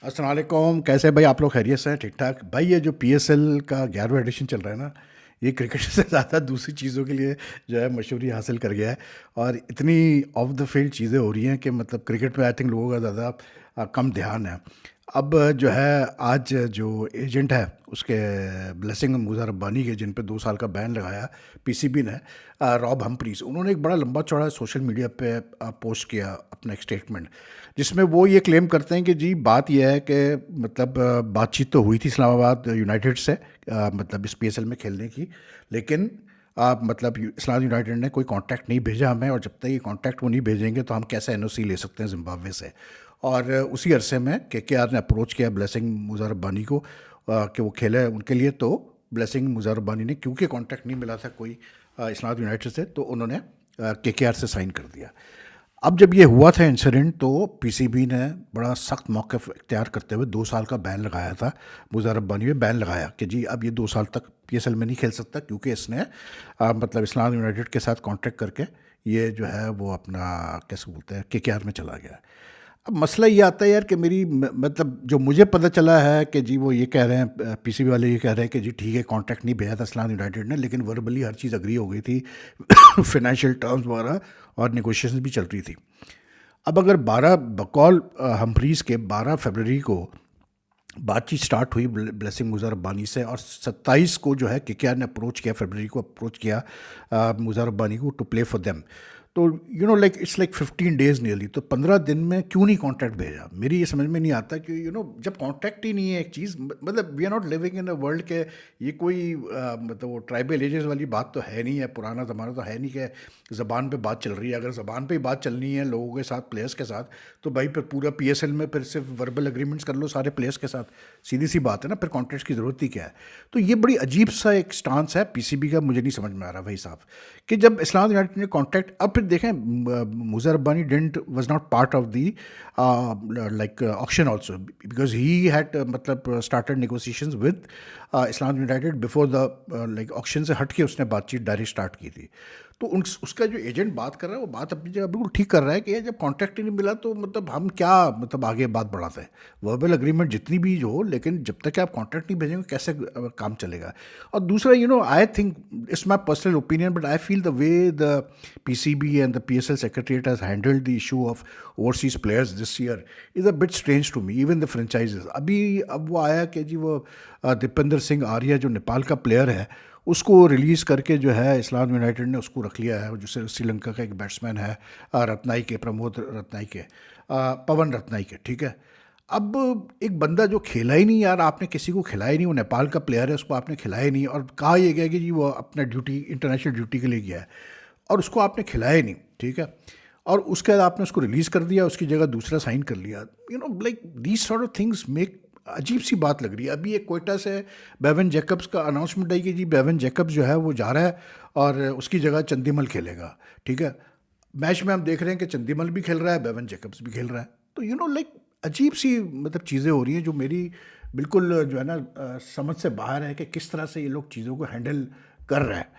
अस्सलाम वालेकुम। कैसे भाई आप लोग? खैरियत से हैं? ठीक ठाक भाई। ये जो पीएसएल का 11वां एडिशन चल रहा है ना, ये क्रिकेट से ज़्यादा दूसरी चीज़ों के लिए जो है मशहूरी हासिल कर गया है। और इतनी ऑफ द फील्ड चीज़ें हो रही हैं कि मतलब क्रिकेट पे आई थिंक लोगों का ज़्यादा कम ध्यान है। अब जो है आज जो एजेंट है उसके ब्लेसिंग मुज़र रब्बानी के, जिन पे 2 साल का बैन लगाया पीसीबी ने, रॉब हम्प्रीज, उन्होंने एक बड़ा लंबा चौड़ा सोशल मीडिया पे पोस्ट किया अपना एक स्टेटमेंट, जिसमें वो ये क्लेम करते हैं कि जी बात यह है कि मतलब बातचीत तो हुई थी इस्लामाबाद यूनाइटेड से, मतलब इस पीएसएल में खेलने की, लेकिन मतलब इस्लाम यूनाइटेड ने कोई कांटेक्ट नहीं भेजा हमें, और जब तक ये कांटेक्ट वो नहीं भेजेंगे तो हम कैसे एनओसी ले सकते हैं जिम्बाब्वे से। और उसी अरसे में केकेआर ने अप्रोच किया ब्लेसिंग मुज़र रब्बानी को कि वो खेले उनके लिए। तो ब्लेसिंग मुज़र रब्बानी ने, क्योंकि कांटेक्ट नहीं मिला था कोई इस्लाम यूनाइटेड से, तो उन्होंने केकेआर से साइन कर दिया। अब जब ये हुआ था इंसिडेंट, तो पीसीबी ने बड़ा सख्त मौक़िफ़ इख्तियार करते हुए 2 साल का बैन लगाया था। मुज़र रब्बानी पे बैन लगाया कि जी अब ये 2 साल तक पीएसएल में नहीं खेल सकता, क्योंकि इसने मतलब इस्लाम यूनाइटेड के साथ कॉन्ट्रैक्ट करके ये जो है वो अपना कैसे बोलते हैं केकेआर में चला गया। अब मसला ये आता है यार कि मेरी मतलब जो मुझे पता चला है कि जी वो ये कह रहे हैं, पीसीबी वाले ये कह रहे हैं कि जी ठीक है कॉन्ट्रैक्ट नहीं भेजा था इस्लाम यूनाइटेड ने, लेकिन वर्बली हर चीज़ अग्री हो गई थी फाइनेंशियल टर्म्स वगैरह, और नेगोशिएशंस भी चल रही थी। अब अगर 12 बकौल हम्फ्रीज के 12 फरवरी को बातचीत स्टार्ट हुई ब्लेसिंग मुज़र रब्बानी से, और 27 को जो है केकेआर ने अप्रोच किया, फरवरी को अप्रोच किया मुज़र रब्बानी को टू प्ले फॉर देम। तो like it's like 15 days nearly, तो 15 दिन में क्यों नहीं कॉन्ट्रैक्ट भेजा? मेरी ये समझ में नहीं आता कि जब कॉन्ट्रैक्ट ही नहीं है एक चीज़, मतलब we are not living in a world के ये कोई मतलब वो ट्राइबल एजेस वाली बात तो है नहीं है, पुराना ज़माना तो है नहीं कि ज़बान पे बात चल रही है। अगर ज़बान पे ही बात चलनी है लोगों के साथ, प्लेयर्स के साथ, तो भाई फिर पूरा पीएसएल में फिर सिर्फ वर्बल एग्रीमेंट्स कर लो सारे प्लेयर्स के साथ, सीधी सी बात है ना, फिर कॉन्ट्रैक्ट्स की ज़रूरत ही क्या है? तो ये बड़ी अजीब सा एक स्टांस है पीसीबी का, मुझे नहीं समझ में आ रहा भाई साहब, कि जब इस्लाम यूनाइटेड ने कॉन्ट्रैक्ट, अब फिर देखें Muzarabani didn't was not part of the like auction also, because he had मतलब started negotiations with Islamabad United before the like auction से हट के उसने बातचीत डायरेक्ट स्टार्ट की थी। तो उसका जो एजेंट बात कर रहा है वो बात अपनी जगह बिल्कुल ठीक कर रहा है कि जब कॉन्ट्रैक्ट ही नहीं मिला तो मतलब हम क्या मतलब आगे बात बढ़ाते हैं। वर्बल एग्रीमेंट जितनी भी हो, लेकिन जब तक आप कॉन्ट्रैक्ट नहीं भेजेंगे कैसे काम चलेगा? और दूसरा I think it's my personal opinion, but I feel the way the PCB and the PSL secretariat has handled the issue of overseas players this year is a bit strange to me, even the franchises. अब वो आया कि जी वो दीपेंद्र सिंह आर्या जो नेपाल का player है, उसको release करके जो है इस्लाम यूनाइटेड ने उसको रख लिया है, जो श्रीलंका का एक बैट्समैन है, रत्नाई के, प्रमोद रत्नाई के, पवन रत्नाई के, ठीक है। अब एक बंदा जो खेला ही नहीं यार, आपने किसी को खिलाया ही नहीं, वो नेपाल का प्लेयर है, उसको आपने खिलाया ही नहीं, और कहा यह गया कि जी वो अपना ड्यूटी, इंटरनेशनल ड्यूटी के लिए गया है, और उसको आपने खिलाया ही नहीं, ठीक है। और उसके बाद आपने उसको रिलीज़ कर दिया, उसकी जगह दूसरा साइन कर लिया। Like these sort of things make, अजीब सी बात लग रही है। अभी एक कोयटा से बेवन जैकब्स का अनाउंसमेंट आई कि जी बेवन जैकब्स जो है वो जा रहा है, और उसकी जगह चंदीमल खेलेगा, ठीक है। मैच में हम देख रहे हैं कि चंदीमल भी खेल रहा है, बेवन जैकब्स भी खेल रहा है। तो लाइक अजीब सी मतलब चीज़ें हो रही हैं, जो मेरी बिल्कुल जो है ना समझ से बाहर है कि किस तरह से ये लोग चीज़ों को हैंडल कर रहे हैं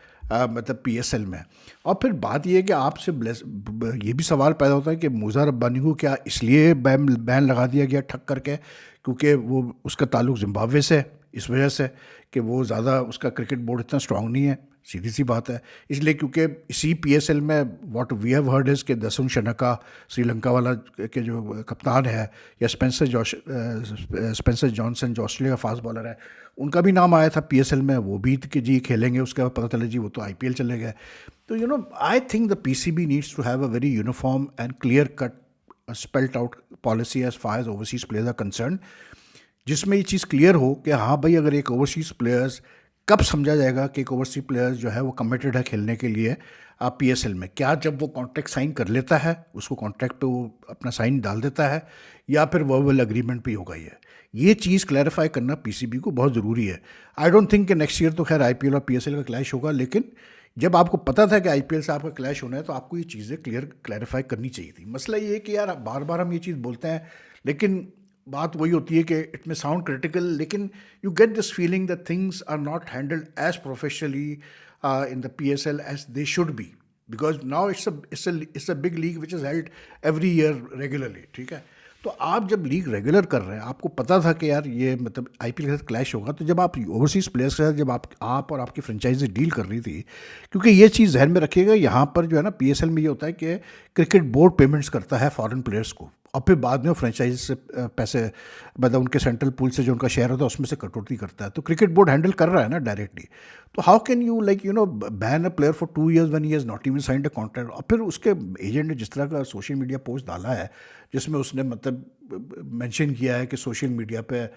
मतलब पीएसएल में। और फिर बात ये है कि आपसे ये भी सवाल पैदा होता है कि मुज़र रब्बानी को क्या इसलिए बैन लगा दिया गया ठक करके, क्योंकि वो उसका ताल्लुक जिम्बाब्वे से है, इस वजह से कि वो ज़्यादा उसका क्रिकेट बोर्ड इतना स्ट्रांग नहीं है, सीधी सी बात है। इसलिए क्योंकि इसी पीएसएल में what we have heard is के दसुन शनका, श्रीलंका वाला के जो कप्तान है, या स्पेंसर जॉनसन जो ऑस्ट्रेलिया का फास्ट बॉलर है, उनका भी नाम आया था पीएसएल में, वो भी कि जी खेलेंगे, उसके बाद पता चला जी वो तो आईपीएल चले गए। तो I think the PCB needs to have a very uniform and clear cut spelt out policy as far as overseas players are concern, जिसमें ये चीज़ क्लियर हो कि हाँ भाई, अगर एक ओवरसीज़ प्लेयर्स, कब समझा जाएगा कि एक ओवरसीज प्लेयर्स जो है वो कमिटेड है खेलने के लिए आप पीएसएल में? क्या जब वो कॉन्ट्रैक्ट साइन कर लेता है, उसको कॉन्ट्रैक्ट पे वो अपना साइन डाल देता है, या फिर वर्बल एग्रीमेंट पे होगा? ये चीज़ क्लैरिफाई करना पीसीबी को बहुत ज़रूरी है। आई डोंट थिंक कि नेक्स्ट ईयर तो खैर आईपीएल और पीएसएल का क्लैश होगा, लेकिन जब आपको पता था कि आईपीएल से आपका क्लैश होना है, तो आपको ये चीज़ें क्लैरिफाई करनी चाहिए थी। मसला ये है कि यार बार बार हम ये चीज़ बोलते हैं, लेकिन बात वही होती है कि इट में साउंड क्रिटिकल, लेकिन you get this feeling that things are not handled as professionally in the PSL as they should be, because now it's a big league which is held every year regularly, ठीक है। तो आप जब league regular कर रहे हैं, आपको पता था कि यार ये मतलब आईपीएल के साथ क्लैश होगा, तो जब आप ओवरसीज़ प्लेयर्स के साथ जब आप और आपकी फ्रेंचाइजी डील कर रही थी, क्योंकि ये चीज़ जहन में रखिएगा, यहाँ पर जो है ना पीएसएल में ये होता है कि क्रिकेट बोर्ड पेमेंट्स करता है फॉरेन प्लेयर्स को, और फिर बाद में वो फ्रेंचाइजी से पैसे, मतलब उनके सेंट्रल पूल से जो उनका शेयर होता है उसमें से कटौती करता है, तो क्रिकेट बोर्ड हैंडल कर रहा है ना डायरेक्टली। तो how can you like ban a player for 2 years when he has not even signed a contract? और फिर उसके एजेंट ने जिस तरह का सोशल मीडिया पोस्ट डाला है, जिसमें उसने मतलब मेंशन किया है कि सोशल मीडिया पे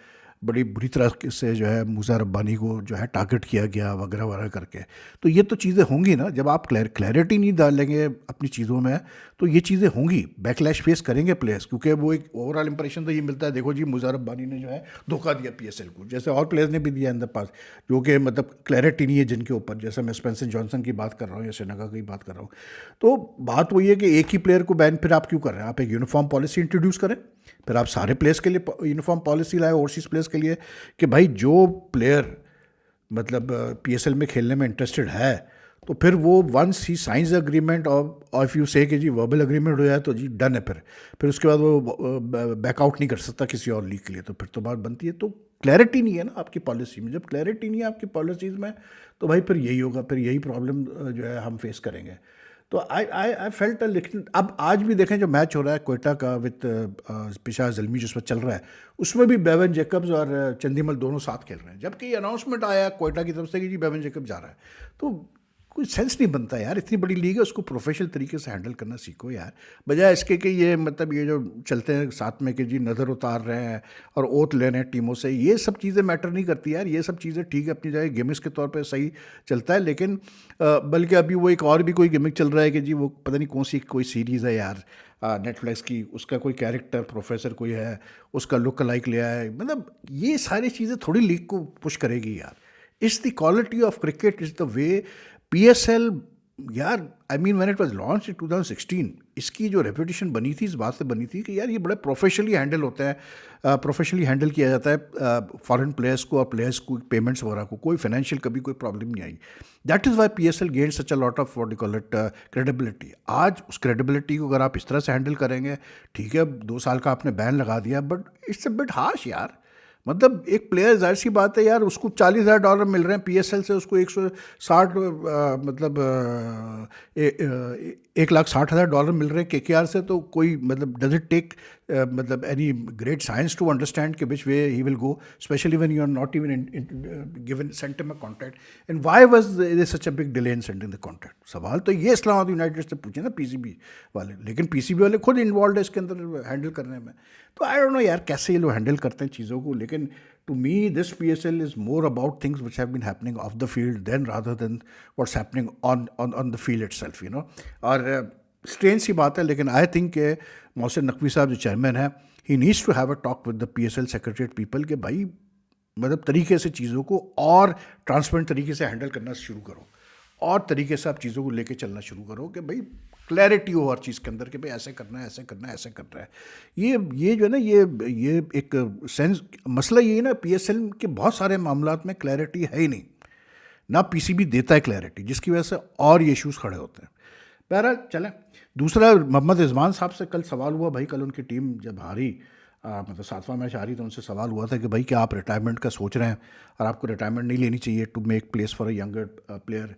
बड़ी बुरी तरह से जो है मूसा रब्बानी को जो है टारगेट किया गया वगैरह वगैरह करके, तो ये तो चीज़ें होंगी ना, जब आप क्लैरिटी नहीं डालेंगे अपनी चीज़ों में, तो ये चीज़ें होंगी, बैकलैश फेस करेंगे प्लेयर्स, क्योंकि वो एक ओवरऑल इंप्रेशन तो ये मिलता है, देखो जी मूसा रब्बानी ने जो है धोखा दिया पीएसएल को, जैसे और प्लेयर्स ने भी दिया इन द पास, जो कि मतलब क्लैरिटी नहीं है जिनके ऊपर, जैसे मैं स्पेंसर जॉनसन की बात कर रहा हूँ या सेनेगा की बात कर रहा हूँ। तो बात वही है कि एक ही प्लेयर को बैन फिर आप क्यों कर रहे हैं? आप एक यूनिफॉर्म पॉलिसी इंट्रोड्यूस करें, फिर आप सारे प्लेयर्स के लिए यूनिफॉर्म पॉलिसी लाए ओवरसीज़ प्लेयर्स के लिए, कि भाई जो प्लेयर मतलब पीएसएल में खेलने में इंटरेस्टेड है, तो फिर वो वंस ही साइंस अग्रीमेंट, और इफ़ यू से कि जी वर्बल अग्रीमेंट हो जाए तो जी डन है, फिर उसके बाद वो बैकआउट नहीं कर सकता किसी और लीग के लिए, तो फिर तो बात बनती है। तो क्लैरिटी नहीं है ना आपकी पॉलिसी में, जब क्लैरिटी नहीं है आपकी पॉलिसीज़ में, तो भाई फिर यही होगा, फिर यही प्रॉब्लम जो है हम फेस करेंगे। तो आई फेल्ट, लेकिन अब आज भी देखें जो मैच हो रहा है कोयटा का विद पिशार जल्मी जिसमें चल रहा है, उसमें भी बेवन जैकब्स और चंदीमल दोनों साथ खेल रहे हैं, जबकि अनाउंसमेंट आया कोयटा की तरफ से कि जी बेवन जैकब जा रहा है। तो कोई सेंस नहीं बनता यार, इतनी बड़ी लीग है, उसको प्रोफेशनल तरीके से हैंडल करना सीखो यार, बजाय इसके कि ये मतलब ये जो चलते हैं साथ में कि जी नज़र उतार रहे हैं और ओथ ले रहे हैं टीमों से, ये सब चीज़ें मैटर नहीं करती यार, ये सब चीज़ें ठीक है अपनी जगह गिमिक्स के तौर पे सही चलता है, लेकिन बल्कि अभी वो एक और भी कोई गिमिक चल रहा है कि जी वो पता नहीं कौन सी कोई सीरीज़ है यार नेटफ्लिक्स की, उसका कोई कैरेक्टर प्रोफेसर कोई है, उसका लुक लाइक लिया है, मतलब ये सारी चीज़ें थोड़ी लीग को पुश करेगी यार। It's the quality of cricket, is the way PSL यार, I mean when it was launch in 2016, इसकी जो रेपुटेशन बनी थी इस बात से बनी थी कि यार ये बड़े प्रोफेशनली हैंडल होते हैं, प्रोफेशनली हैंडल किया जाता है फॉरेन प्लेयर्स को और प्लेयर्स को पेमेंट्स वगैरह को, कोई फाइनेंशियल कभी कोई प्रॉब्लम नहीं आई। That is why PSL gain such a lot of what you call it credibility. आज उस क्रेडिबिलिटी को अगर आप इस तरह से हैंडल करेंगे, ठीक है 2 साल का आपने बैन लगा दिया, but it's a bit harsh यार। मतलब एक प्लेयर, जाहिर सी बात है यार, उसको $40,000 मिल रहे हैं पीएसएल से, उसको 160 मतलब 1,60,000 मिल रहे हैं केकेआर से, तो कोई मतलब डज इट टेक मतलब any great science to understand कि which way he will go, specially when you are not even given sent him a contract, and why was there such a big delay in sending the contract? सवाल तो ये Islamabad United से पूछे ना PCB वाले, लेकिन PCB वाले खुद इन्वॉल्व है इसके अंदर हैंडल करने में। तो आई डोंट नो यार कैसे ये लोग हैंडल करते हैं चीज़ों को, लेकिन to me this PSL is more about things which have been happening off the field than rather than what's happening on the field itself, you know. और स्ट्रेंज सी बात है, लेकिन आई थिंक के मोहसिन नकवी साहब जो चेयरमैन है, he needs to have a talk with the PSL secretariat people के भाई मतलब तरीके से चीज़ों को और ट्रांसपेरेंट तरीके से हैंडल करना शुरू करो, और तरीके से आप चीज़ों को लेके चलना शुरू करो कि भाई क्लैरिटी हो हर चीज़ के अंदर कि भाई ऐसे करना है, ऐसे करना है, ऐसे करना है। ये जो है ना, ये एक सेंस मसला ये है ना, पीएसएल के बहुत सारे मामलात में क्लैरिटी है ही नहीं, ना पीसीबी देता है क्लैरिटी, जिसकी वजह से और ये इश्यूज़ खड़े होते हैं। बहरहाल चलें, दूसरा मोहम्मद रिजवान साहब से कल सवाल हुआ भाई, कल उनकी टीम जब हारी, मतलब 7वां मैच हारी, तो उनसे सवाल हुआ था कि भाई क्या आप रिटायरमेंट का सोच रहे हैं और आपको रिटायरमेंट नहीं लेनी चाहिए to make place for a younger player?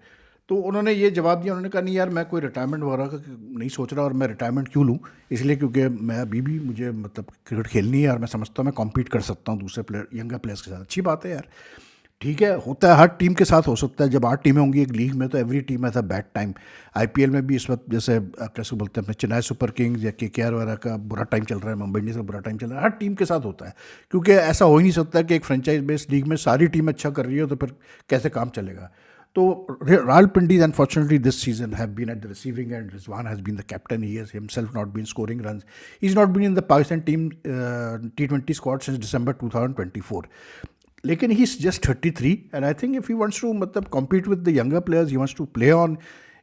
तो उन्होंने ये जवाब दिया, उन्होंने कहा नहीं यार मैं कोई रिटायरमेंट वगैरह का नहीं सोच रहा, और मैं रिटायरमेंट क्यों लूँ, इसलिए क्योंकि मैं अभी भी मुझे मतलब क्रिकेट खेलनी है, और मैं समझता हूँ मैं कॉम्पीट कर सकता हूँ दूसरे प्लेयर यंगर प्लेयर्स के साथ। अच्छी बात है यार, ठीक है, होता है, हर टीम के साथ हो सकता है। जब 8 टीमें होंगी एक लीग में, तो every team has a bad time. IPL में भी इस वक्त जैसे कैसे बोलते हैं अपने चेन्नई सुपर किंग्स या केकेआर वगैरह का बुरा टाइम चल रहा है, मुंबई इंडियंस का बुरा टाइम चल रहा है, हर टीम के साथ होता है, क्योंकि ऐसा हो ही नहीं सकता कि एक फ्रेंचाइज बेस्ड लीग में सारी टीम अच्छा कर रही हो तो फिर कैसे काम चलेगा। तो Rawalpindi, unfortunately, this season have been at the receiving end. Rizwan has been the captain. He has himself not been scoring runs. He's not been in the Pakistan team T20 squad since December 2024. लेकिन he is just 33, and I think if he wants to मतलब compete with the younger players, he wants to play on,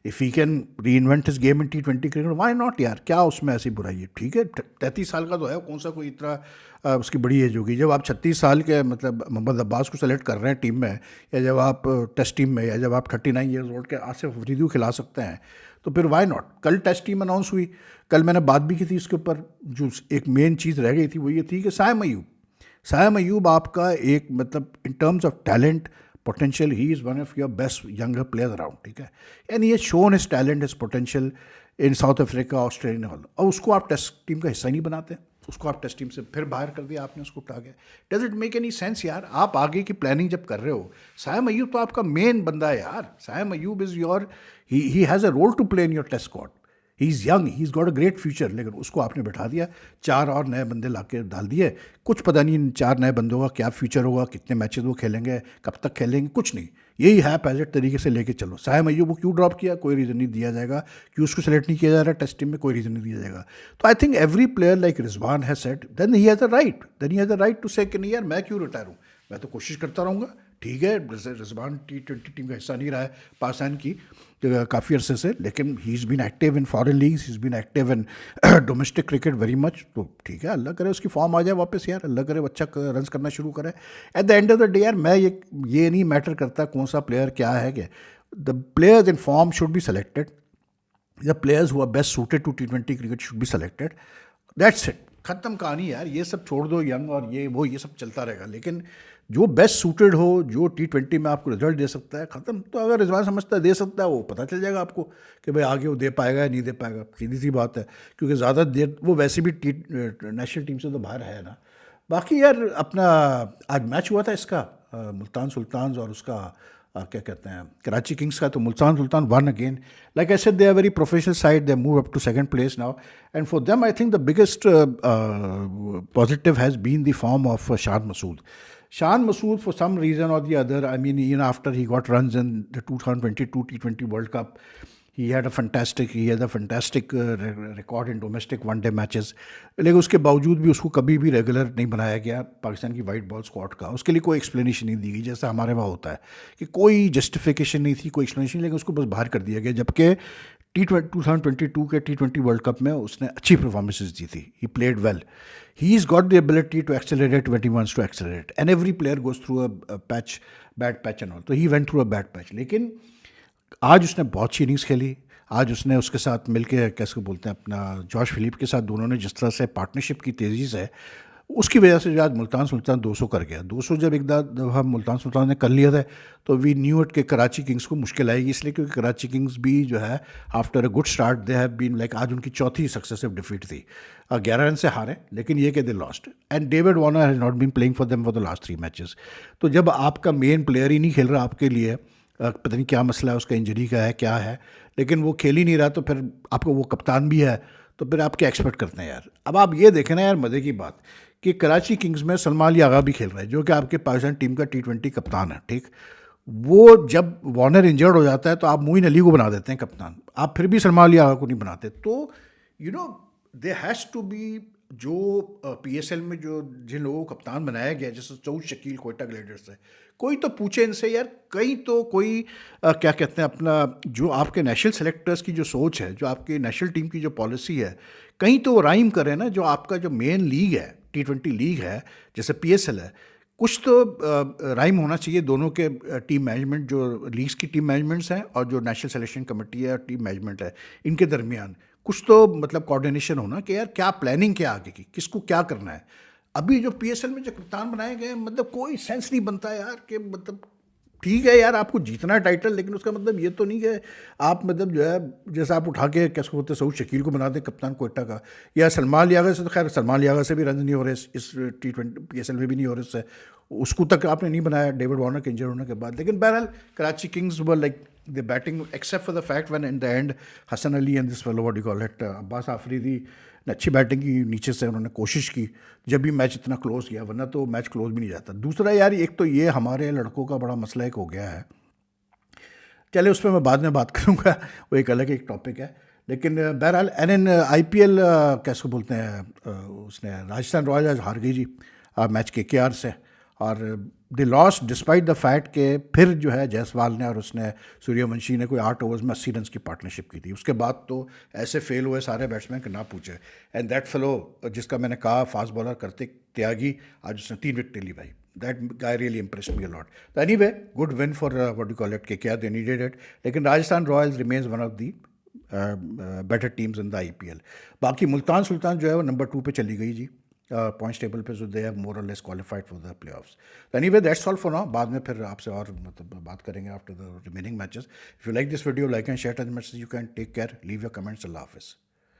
if he can reinvent his game in T20 cricket, why not यार, क्या उसमें ऐसी बुराई है? ठीक है 33 साल का तो है, कौन सा कोई इतना उसकी बड़ी एज होगी। जब आप 36 साल के मतलब मोहम्मद अब्बास को सेलेक्ट कर रहे हैं टीम में, या जब आप टेस्ट टीम में, या जब आप 39 ईयर्स ओल्ड के आसिफ अफरीदी को खिला सकते हैं, तो फिर वाई नॉट। कल टेस्ट टीम अनाउंस हुई, कल मैंने बात भी की थी इसके ऊपर। जो एक मेन चीज़ रह गई थी वो ये थी कि सायम अयूब आपका एक मतलब in terms of talent potential he is one of your best younger player around, ठीक है। And he has shown his talent, his potential in south Africa, Australia all, और उसको आप टेस्ट टीम का हिस्सा नहीं बनाते, उसको आप टेस्ट टीम से फिर बाहर कर दिया आपने, उसको उठा के। Does it make any sense यार? आप आगे की प्लानिंग जब कर रहे हो, सायम अयूब तो आपका मेन बंदा है यार। Saim Ayub is your, he has a role to play in your test squad. He is young, he is got a great future, लेकिन उसको आपने बैठा दिया, 4 और नए बंदे ला के डाल दिए। कुछ पता नहीं इन 4 नए बंदों का क्या फ्यूचर होगा, कितने मैचेस वो खेलेंगे, कब तक खेलेंगे, कुछ नहीं। यही है पैजेट तरीके से लेके चलो। सायम अयूब को क्यों ड्रॉप किया, कोई रीज़न नहीं दिया जाएगा। क्यों उसको सेलेक्ट नहीं किया जा रहा टेस्ट टीम में, कोई रीज़न नहीं दिया जाएगा। तो I think every player like Rizwan has said, then he has a right to say कि नहीं यार मैं क्यों रिटायर हूँ, मैं तो कोशिश करता रहूँगा। ठीक है, रिजवान T20 टीम का हिस्सा नहीं रहा है पाकिस्तान की काफ़ी अरसे से, लेकिन he is been active in foreign leagues, he is been active in domestic cricket very much. तो ठीक है, अल्लाह करे उसकी फॉर्म आ जाए वापस यार, अल्लाह करे अच्छा रन करना शुरू करे। At the end of the day यार, मैं ये नहीं मैटर करता कौन सा प्लेयर क्या है, कि the players in form should be selected, the players who are best suited to T20 cricket should be selected, that's it. ख़त्म कहानी यार, ये सब छोड़ दो, यंग और ये सब चलता रहेगा, लेकिन जो बेस्ट सूटेड हो, जो T20 में आपको रिजल्ट दे सकता है, ख़त्म। तो अगर रिजवान समझता है दे सकता है, वो पता चल जाएगा आपको कि भाई आगे वो दे पाएगा या नहीं दे पाएगा, सीधी सी बात है। क्योंकि ज़्यादा देर वो वैसे भी नेशनल टीम से तो बाहर है ना। बाकी यार अपना आज मैच हुआ था इसका मुल्तान सुल्तान्स और उसका क्या कहते हैं कराची किंग्स का। तो Multan Sultan won again, like I said they are very professional side, they move up to second place now, and for them I think the biggest positive has been the form of Shan Masood, for some reason or the other, I mean, even after he got runs in the 2022 T20 World Cup, he had a fantastic record in domestic one-day matches. लेकिन उसके बावजूद भी उसको कभी भी regular नहीं बनाया गया पाकिस्तान की वाइट बॉल स्क्वाड का। उसके लिए कोई एक्सप्लेनेशन नहीं दी गई, जैसा हमारे वहाँ होता है कि कोई जस्टिफिकेशन नहीं थी, कोई एक्सप्लेनेशन, लेकिन उसको बस बाहर कर दिया गया। जबकि T22 के T20 वर्ल्ड कप में उसने अच्छी परफॉर्मेंसेज दी थी, he played well, he's got the ability to accelerate when he wants to accelerate, and every player goes through a bad patch and all, तो he went through a bad patch। लेकिन आज उसने बहुत अच्छी innings खेली। आज उसने उसके साथ मिलके कैसे बोलते हैं अपना जॉश फिलिप के साथ दोनों ने जिस तरह से पार्टनरशिप की तेज़ी से, उसकी वजह से जो आज मुल्तान सुल्तान 200 कर गया। 200 जब एक दफ़ा मुल्तान सुल्तान ने कर लिया था, तो वी न्यू इट के कराची किंग्स को मुश्किल आएगी, इसलिए क्योंकि कराची किंग्स भी जो है after a good start they have been like, आज उनकी चौथी सक्सेसिव डिफीट थी। 11 रन से हारे, लेकिन ये कि they lost, and David Warner has not been playing for them for the last 3 matches. तो जब आपका मेन प्लेयर ही नहीं खेल रहा आपके लिए, पता नहीं क्या मसला है उसका, इंजरी का है क्या है, लेकिन वो खेल ही नहीं रहा, तो फिर आपको वो कप्तान भी है, तो फिर आप क्या एक्सपेक्ट करते हैं यार। अब आप ये देखें ना यार, मज़े की बात कि कराची किंग्स में सलमान अली आगा भी खेल रहा है, जो कि आपके पाकिस्तान टीम का T20 कप्तान है, ठीक। वो जब वार्नर इंजर्ड हो जाता है तो आप मोइन अली को बना देते हैं कप्तान, आप फिर भी सलमान अली आगा को नहीं बनाते। तो you know they has to be, जो PSL में जो जिन लोगों को कप्तान बनाया गया, जैसे सऊद शकील कोयटा ग्लेडियर्स है, कोई तो पूछे इनसे यार, कहीं तो कोई क्या कहते हैं अपना, जो आपके नेशनल सेलेक्टर्स की जो सोच है, जो आपके नेशनल टीम की जो पॉलिसी है, कहीं तो वो राइम करें ना। जो आपका जो मेन लीग है, T20 लीग है, जैसे PSL है, कुछ तो राइम होना चाहिए दोनों के टीम मैनेजमेंट, जो लीग्स की टीम मैनेजमेंट्स हैं और जो नेशनल सिलेक्शन कमेटी है और टीम मैनेजमेंट है, इनके दरमियान कुछ तो मतलब कोऑर्डिनेशन होना कि यार क्या प्लानिंग, क्या आगे की, किसको क्या करना है। अभी जो PSL में जो कप्तान बनाए गए, मतलब कोई सेंस नहीं बनता यार कि मतलब ठीक है यार, आपको जीतना है टाइटल, लेकिन उसका मतलब ये तो नहीं कि आप मतलब जो है, जैसे आप उठा के कैसे बोलते हैं सऊद शकील को बना दें कप्तान कोयटा का, या सलमान लियागा से, तो खैर सलमान लियागा से भी रन नहीं हो रहे इस T20 PSL में भी नहीं हो रहे उससे, उसको तक आपने नहीं बनाया डेविड वार्नर के इंजर होने के बाद। लेकिन बहरहाल Karachi Kings were like the batting, except for the fact when in the end Hassan Ali and this fellow what you call it Abbas Afridi ने अच्छी बैटिंग की, नीचे से उन्होंने कोशिश की जब भी मैच इतना क्लोज गया, वरना तो मैच क्लोज भी नहीं जाता। दूसरा यार, एक तो ये हमारे लड़कों का बड़ा मसला एक हो गया है, चले उस पर मैं बाद में बात करूँगा, वो एक अलग एक टॉपिक है। लेकिन बहरहाल एन IPL कैसे बोलते हैं, उसने राजस्थान रॉयल्स आज हार गई जी मैच KKR से, और they lost despite the fact के फिर जो है जायसवाल ने और उसने सूर्यवंशी ने कोई 8 ओवर्स में 80 रन की पार्टनरशिप की थी। उसके बाद तो ऐसे फेल हुए सारे बैट्समैन कि ना पूछे। एंड दैट फेलो जिसका मैंने कहा फास्ट बॉलर करते त्यागी, आज उसने 3 विकेट ली भाई। That guy really impressed me a lot. तो anyway, good win for what you call it KKR, they needed it. लेकिन Rajasthan Royals remains one of the better teams in the IPL. बाकी मुल्तान सुल्तान जो है वो नंबर 2 पे चली गई जी पॉइंट्स टेबल पे, सो दे हैव मोर और less qualified for the playoffs. Anyway that's all for now. बाद में फिर आपसे और मतलब बात करेंगे after the remaining matches. If you like this video, like and share as much as you can. Take care, leave your comments. अल्लाह हाफिज़.